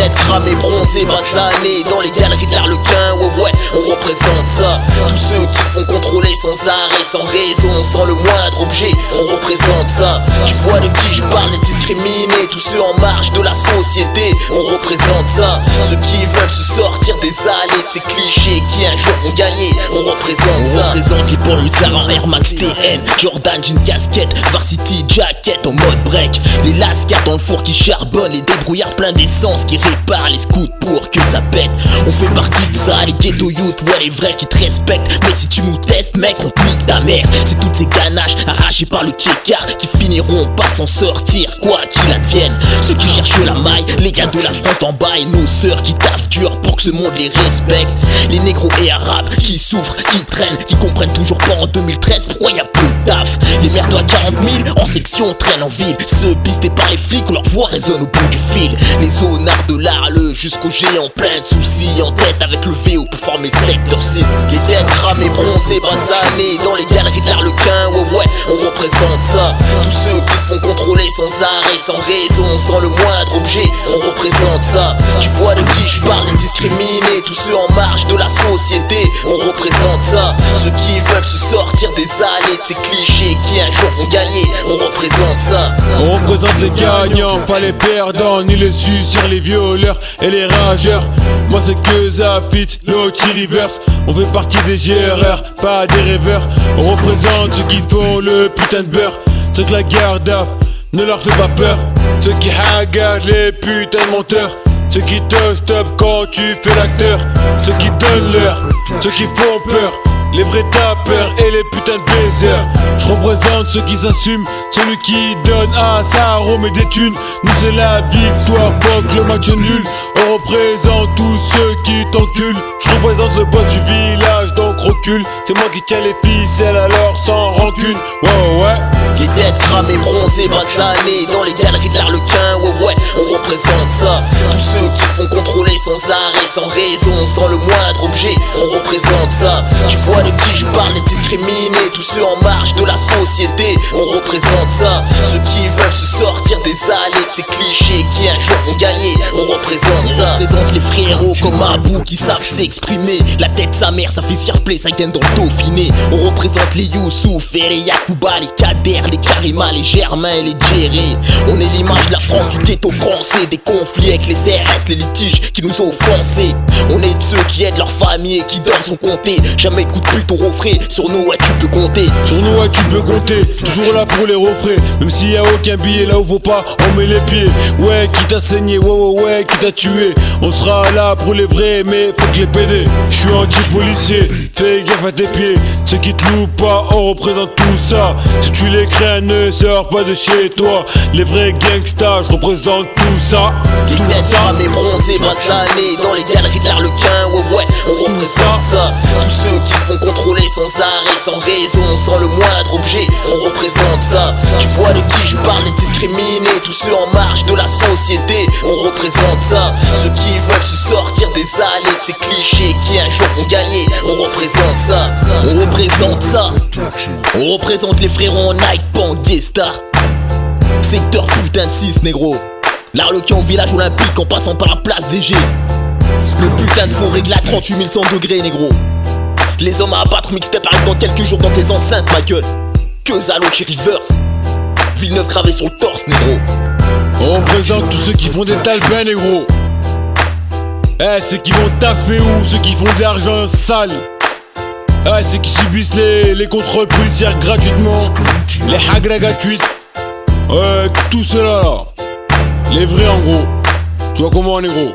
têtes cramées, bronzées, basanées dans les galeries de l'Arlequin, ouais, on représente ça. Tous ceux qui se font contrôler sans arrêt, sans raison, sans le moindre objet, on représente ça. Tu vois de qui je parle, les discriminés, tous ceux en marge de la société, on représente ça. Ceux qui veulent se sortir des allées de ces clichés qui un jour vont gagner, on représente ça. On représente les banlieusards en Air Max TN, Jordan jean casquette, Varsity jacket en mode break, les lascars dans le four qui charbonnent, les débrouillards pleins d'essence qui réparent les scouts pour que ça pète. On fait partie de ça, les ghetto youth, ouais les vrais qui te respectent. Mais si tu nous testes mec, on te nique ta mère. C'est toutes ces ganaches arrachées par le tchékard qui finiront par s'en sortir, quoi qu'il advienne. Ceux qui cherchent la maille, les gars de la France d'en bas et nos sœurs qui taffent dur pour que ce monde les respecte. Les négros et arabes qui souffrent, qui traînent, qui comprennent toujours pas en 2013 pourquoi y a peu de taf. Les merdes à 40 000 en section traînent en ville, ceux pistés par les flics où leur voix résonne au bout du fil. Les zonards de l'Arle jusqu'au géant plein de soucis en tête avec le VO pour former secteur 6. Les têtes cramées, bronzées, basanées dans les galeries de l'Arlequin, ouais, on représente ça. Tous ceux qui se font contrôler sans arrêt, sans raison, sans le moindre objet, on représente ça. Tu vois de qui je parle, les discriminés, tous ceux en marge de la société, on représente ça. Ceux qui veulent se sortir des allées de ces clichés qui un jour vont gagner, on représente ça. On représente les gagnants, pas les perdants, ni les suceurs, les violeurs et les rageurs. Moi c'est que Zafit, Naughty Rivers. On fait partie des géreurs, pas des rêveurs. On représente ceux qui font le putain de beurre, ceux que la garde ne leur fait pas peur, ceux qui regardent les putains de menteurs, ceux qui te stoppent quand tu fais l'acteur, ceux qui donnent l'heure, ceux qui font peur, les vrais tapeurs et les putains de baisers. Je représente ceux qui s'assument, celui qui donne à sa Rome et des thunes. Nous c'est la victoire, fuck le match nul. On représente tous ceux qui t'enculent. Je représente le boss du village donc recule. C'est moi qui tiens les ficelles alors sans rancune. Ouais. Les têtes cramées, bronzées, basanées dans les galeries de l'Arlequin, ouais, on représente ça. Tous ceux qui se font contrôler sans arrêt, sans raison, sans le moindre objet, on représente ça. Tu vois de qui je parle, les discriminés, tous ceux en marge de la société, on représente ça. Ceux qui veulent se sortir des allées de ces clichés qui un jour vont gagner, on représente ça. On représente les frérots comme un bout qui savent s'exprimer. La tête sa mère, ça fait surplay, ça gagne dans le Dauphiné. On représente les Youssouf et les Yacouba, les Kader, les Karima, les Germain et les Djéré. On est l'image de la France, du ghetto français, des conflits avec les CRS, les litiges qui nous ont offensés. On est de ceux qui aident leur famille et qui dorment sans compter. Jamais de coup de pute au refrain, sur nous ouais tu peux compter. Sur nous ouais tu peux compter, toujours là pour les refrains. Même s'il y a aucun billet là où vaut pas, on met les pieds. Ouais qui t'a saigné, ouais qui t'a tué. On sera là pour les vrais mais faut que les pédés. Je suis anti-policier, fais gaffe à tes pieds. Ceux qui te louent pas, on représente tout ça. Si tu les crains, ne sors pas de chez toi. Les vrais gangsters, je représente tout ça. Les têtes cramées, bronzées, basanées dans les galeries de l'Arlequin, ouais, on représente ça. Tous ceux qui se font contrôler sans arrêt, sans raison, sans le moindre objet, on représente ça. Tu vois de qui je parle, les discriminés, tous ceux en marge de la société, on représente ça. Ceux qui veulent se sortir des allées de ces clichés qui un jour vont gagner, on représente ça. On représente ça. On représente les frérots en Nike, Panguesta. Secteur putain de 6 négro. L'Arlequin au village olympique en passant par la place des G. Le putain de faux règle à 38 100 degrés négro. Les hommes à abattre mixtape arrivent dans quelques jours dans tes enceintes ma gueule. Que Zalo chez Rivers. Villeneuve gravé sur le torse négro. On représente tous ceux qui font des talbins négro. Ceux qui vont taffer ou ceux qui font de l'argent sale. Ceux qui subissent les contrôles policiers gratuitement. Les hagra gratuites. Tout cela là. Les vrais en gros. Tu vois comment on est gros.